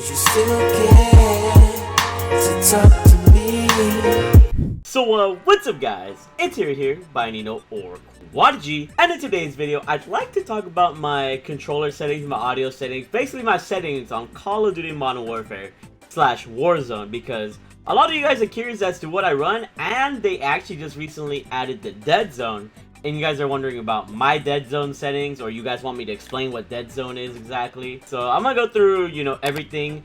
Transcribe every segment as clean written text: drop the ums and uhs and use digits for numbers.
you still care to talk to me? So what's up guys, it's here, Bayanino or Quadigy, and in today's video I'd like to talk about my controller settings, my audio settings, basically my settings on Call of Duty Modern Warfare / Warzone, because a lot of you guys are curious as to what I run, and they actually just recently added the dead zone, and you guys are wondering about my dead zone settings, or you guys want me to explain what dead zone is exactly. So I'm gonna go through, everything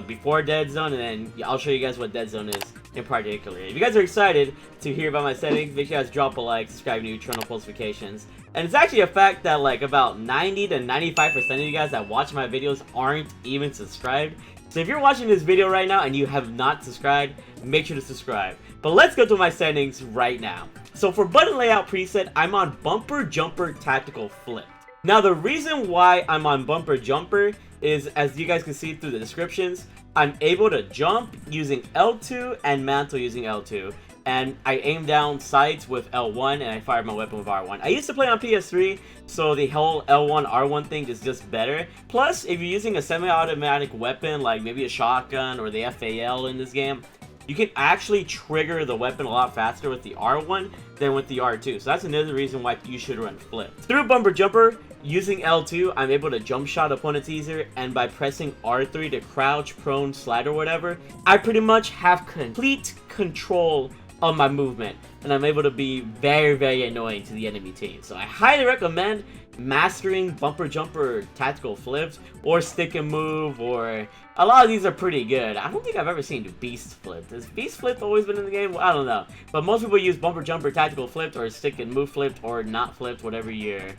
before dead zone, and then I'll show you guys what dead zone is in particular. If you guys are excited to hear about my settings, make sure you guys drop a like, subscribe to turn on post notifications. And it's actually a fact that like about 90 to 95% of you guys that watch my videos aren't even subscribed. So if you're watching this video right now and you have not subscribed, make sure to subscribe. But let's go to my settings right now. So for button layout preset, I'm on Bumper Jumper Tactical Flip. Now the reason why I'm on Bumper Jumper is, as you guys can see through the descriptions, I'm able to jump using L2 and mantle using L2. And I aim down sights with L1 and I fire my weapon with R1. I used to play on PS3, so the whole L1, R1 thing is just better. Plus, if you're using a semi-automatic weapon, like maybe a shotgun or the FAL in this game, you can actually trigger the weapon a lot faster with the R1 than with the R2. So that's another reason why you should run flip. Through Bumper Jumper, using L2, I'm able to jump shot opponents easier, and by pressing R3 to crouch, prone, slide, or whatever, I pretty much have complete control of my movement, and I'm able to be very, very annoying to the enemy team. So I highly recommend mastering Bumper Jumper Tactical Flips, or Stick and Move, or a lot of these are pretty good. I don't think I've ever seen Beast Flip. Has Beast Flip always been in the game? Well, I don't know. But most people use Bumper Jumper Tactical Flipped, or Stick and Move Flipped, or not flipped, whatever you're,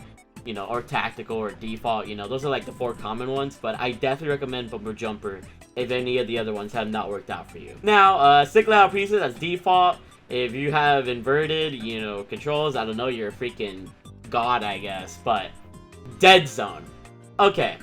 or tactical or default, those are like the 4 common ones, but I definitely recommend Bumper Jumper if any of the other ones have not worked out for you. Now, stick layout preset, that's default. If you have inverted, controls, I don't know, you're a freaking god, I guess, but dead zone. Okay,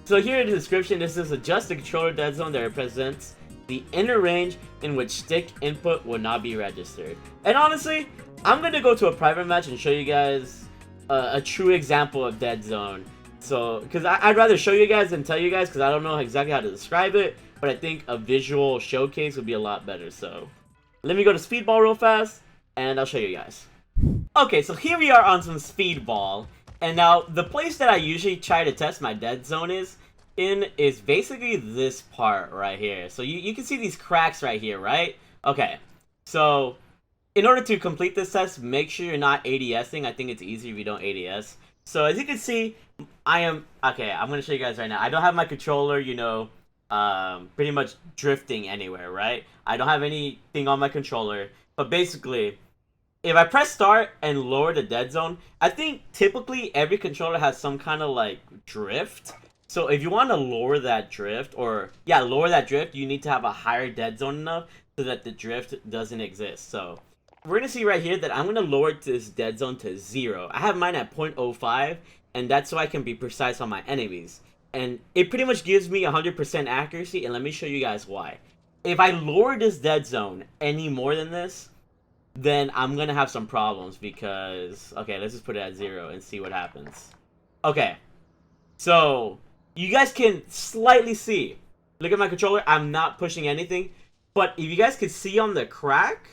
so here in the description, this is just a controller dead zone that represents the inner range in which stick input will not be registered. And honestly, I'm going to go to a private match and show you guys a true example of dead zone. So, because I'd rather show you guys than tell you guys, because I don't know exactly how to describe it, but I think a visual showcase would be a lot better. So let me go to Speedball real fast, and I'll show you guys. Okay, so here we are on some Speedball, and now the place that I usually try to test my dead zone is basically this part right here. So you can see these cracks right here, right? Okay, so in order to complete this test, make sure you're not ADSing. I think it's easier if you don't ADS. So as you can see, I'm going to show you guys right now. I don't have my controller, pretty much drifting anywhere, right? I don't have anything on my controller, but basically, if I press start and lower the dead zone, I think typically every controller has some kind of like drift. So if you want to lower that drift, you need to have a higher dead zone enough so that the drift doesn't exist. So we're going to see right here that I'm going to lower this dead zone to 0. I have mine at 0.05, and that's so I can be precise on my enemies. And it pretty much gives me 100% accuracy, and let me show you guys why. If I lower this dead zone any more than this, then I'm going to have some problems because, okay, let's just put it at 0 and see what happens. Okay, so you guys can slightly see. Look at my controller, I'm not pushing anything, but if you guys can see on the crack,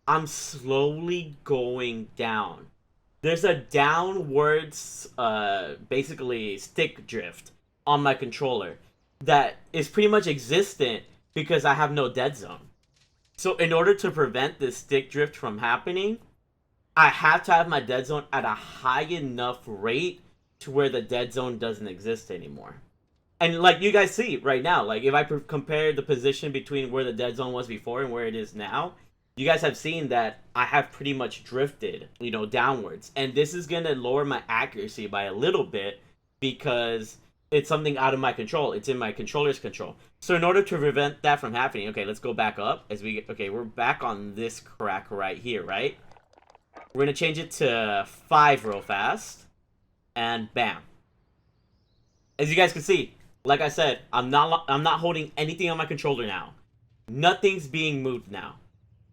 I'm slowly going down. There's a downwards, basically stick drift on my controller that is pretty much existent because I have no dead zone. So in order to prevent this stick drift from happening, I have to have my dead zone at a high enough rate to where the dead zone doesn't exist anymore. And like you guys see right now, like if I compare the position between where the dead zone was before and where it is now, you guys have seen that I have pretty much drifted, downwards. And this is going to lower my accuracy by a little bit because it's something out of my control. It's in my controller's control. So in order to prevent that from happening, okay, let's go back up. We're back on this crack right here, right? We're going to change it to 5 real fast. And bam. As you guys can see, like I said, I'm not holding anything on my controller now. Nothing's being moved now.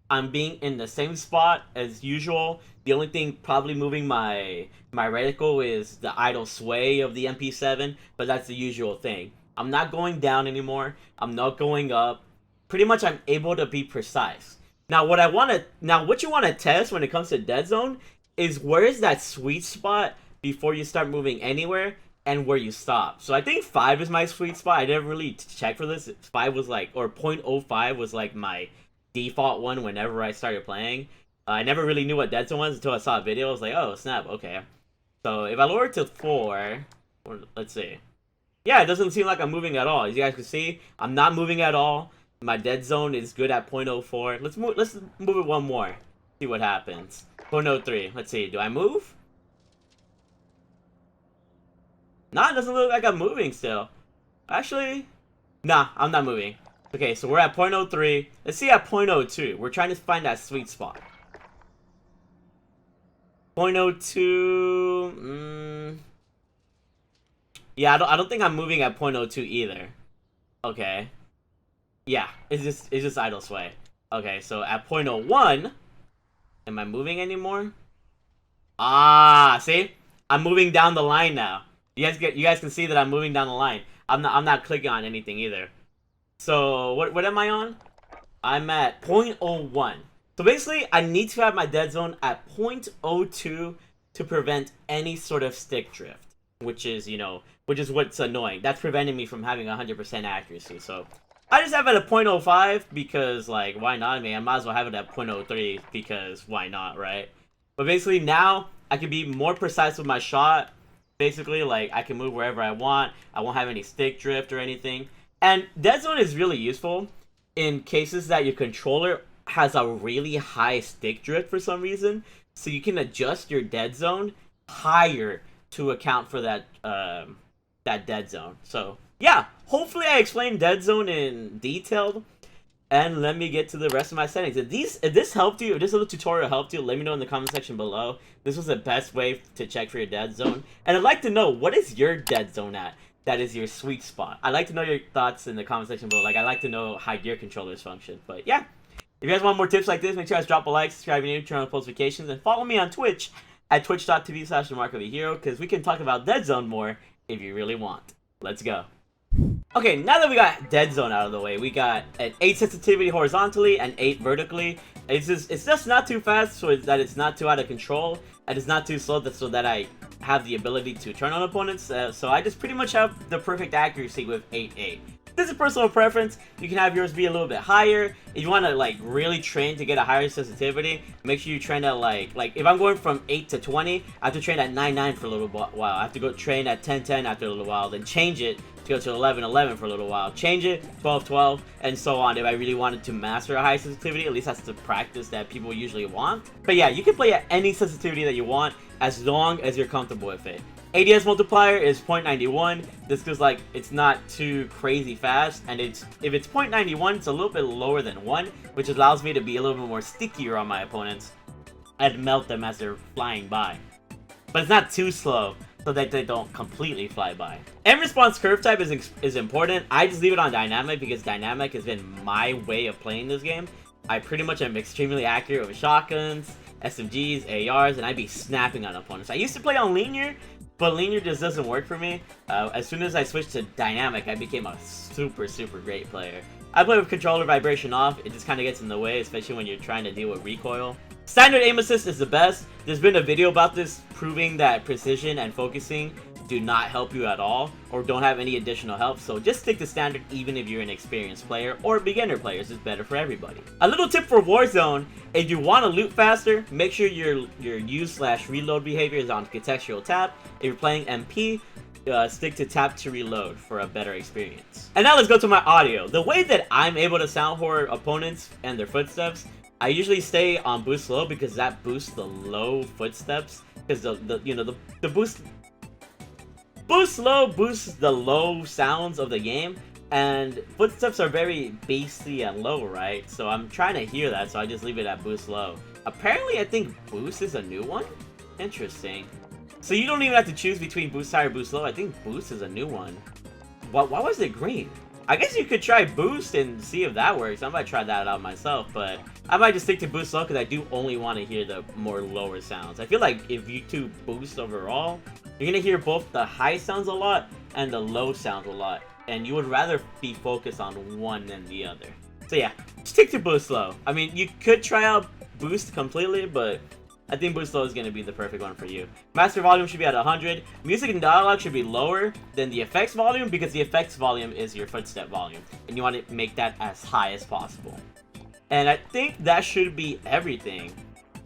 I'm being in the same spot as usual. The only thing probably moving my reticle is the idle sway of the MP7, but that's the usual thing. I'm not going down anymore. I'm not going up. Pretty much I'm able to be precise. Now what you want to test when it comes to dead zone is where is that sweet spot before you start moving anywhere and where you stop. So I think 5 is my sweet spot. I never really checked for this. 5 was like, or 0.05 was like my default one whenever I started playing. I never really knew what dead zone was until I saw a video. I was like, oh snap, okay. So if I lower it to 4, or let's see. Yeah, it doesn't seem like I'm moving at all. As you guys can see, I'm not moving at all. My dead zone is good at 0.04. Let's move it one more. See what happens. 0.03. Let's see. Do I move? Nah, it doesn't look like I'm moving still. Actually, nah, I'm not moving. Okay, so we're at 0.03. Let's see at 0.02. We're trying to find that sweet spot. 0.02. Yeah, I don't think I'm moving at 0.02 either. Okay. Yeah, it's just idle sway. Okay, so at 0.01, am I moving anymore? Ah, see? I'm moving down the line now. You guys can see that I'm moving down the line. I'm not clicking on anything either. So what am I on? I'm at 0.01. So basically, I need to have my dead zone at 0.02 to prevent any sort of stick drift, which is what's annoying. That's preventing me from having 100% accuracy. So I just have it at 0.05 because, like, why not? I mean, I might as well have it at 0.03 because why not, right? But basically now I can be more precise with my shot. Basically, like, I can move wherever I want. I won't have any stick drift or anything. And dead zone is really useful in cases that your controller has a really high stick drift for some reason. So you can adjust your dead zone higher to account for that that dead zone. So yeah, hopefully I explained dead zone in detail. And let me get to the rest of my settings. If this helped you, if this little tutorial helped you, let me know in the comment section below. This was the best way to check for your dead zone. And I'd like to know, what is your dead zone at? That is your sweet spot. I'd like to know your thoughts in the comment section below. Like, I'd like to know how your controllers function. But yeah, if you guys want more tips like this, make sure you guys drop a like, subscribe if you're new, turn on post notifications, and follow me on Twitch at twitch.tv/TheMarkOfAHero, because we can talk about dead zone more if you really want. Let's go. Okay, now that we got dead zone out of the way, we got an 8 sensitivity horizontally and 8 vertically. It's just not too fast so that it's not too out of control, and it's not too slow so that I have the ability to turn on opponents. So I just pretty much have the perfect accuracy with 8-8. This is personal preference. You can have yours be a little bit higher. If you want to like really train to get a higher sensitivity, make sure you train at like if I'm going from 8 to 20, I have to train at 9-9 for a little while. I have to go train at 10-10 after a little while, then change it to go to 11-11 for a little while, change it 12-12, and so on. If I really wanted to master a high sensitivity, at least that's the practice that people usually want. But yeah, you can play at any sensitivity that you want as long as you're comfortable with it. ADS multiplier is 0.91. This feels like it's not too crazy fast, and if it's 0.91, it's a little bit lower than 1, which allows me to be a little bit more stickier on my opponents and melt them as they're flying by. But it's not too slow so that they don't completely fly by. End response curve type is important. I just leave it on dynamic because dynamic has been my way of playing this game. I pretty much am extremely accurate with shotguns, SMGs, ARs, and I'd be snapping on opponents. I used to play on linear, but linear just doesn't work for me. As soon as I switched to dynamic, I became a super great player. I play with controller vibration off. It just kind of gets in the way, especially when you're trying to deal with recoil. Standard aim assist is the best. There's been a video about this proving that precision and focusing do not help you at all, or don't have any additional help, so just stick to standard even if you're an experienced player or beginner players. It's better for everybody. A little tip for Warzone: if you want to loot faster, make sure your use/reload behavior is on contextual tap. If you're playing MP, stick to tap to reload for a better experience. And now let's go to my audio. The way that I'm able to sound for opponents and their footsteps, I usually stay on boost low because that boosts the low footsteps, because the boost low boosts the low sounds of the game, and footsteps are very bassy and low, right? So I'm trying to hear that, so I just leave it at boost low. Apparently, I think boost is a new one. Interesting. So you don't even have to choose between boost high or boost low. I think boost is a new one. Why was it green? I guess you could try boost and see if that works. I might try that out myself, but I might just stick to boost low because I do only want to hear the more lower sounds. I feel like if you do boost overall, you're going to hear both the high sounds a lot and the low sounds a lot. and you would rather be focused on one than the other. So yeah, stick to boost low. I mean, you could try out boost completely, but I think boost low is going to be the perfect one for you. Master volume should be at 100. Music and dialogue should be lower than the effects volume, because the effects volume is your footstep volume, and you want to make that as high as possible. And I think that should be everything.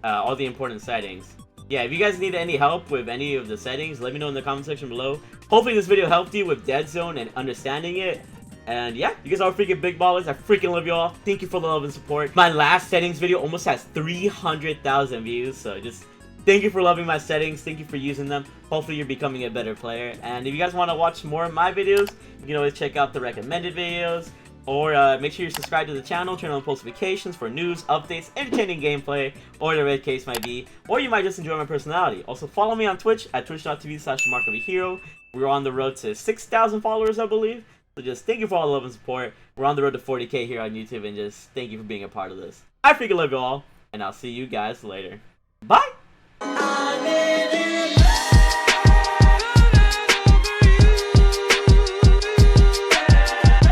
All the important settings. Yeah, if you guys need any help with any of the settings, let me know in the comment section below. Hopefully this video helped you with DEADZONE and understanding it. And yeah, you guys are freaking big ballers. I freaking love you all. Thank you for the love and support. My last settings video almost has 300,000 views. So just thank you for loving my settings. Thank you for using them. Hopefully you're becoming a better player. And if you guys want to watch more of my videos, you can always check out the recommended videos. Or make sure you subscribe to the channel, turn on post notifications for news, updates, entertaining gameplay, or the red case might be. Or you might just enjoy my personality. Also follow me on Twitch at twitch.tv/TheMarkOfAHero. We're on the road to 6,000 followers, I believe. So just thank you for all the love and support. We're on the road to 40K here on YouTube, and just thank you for being a part of this. I freaking love you all, and I'll see you guys later. Bye!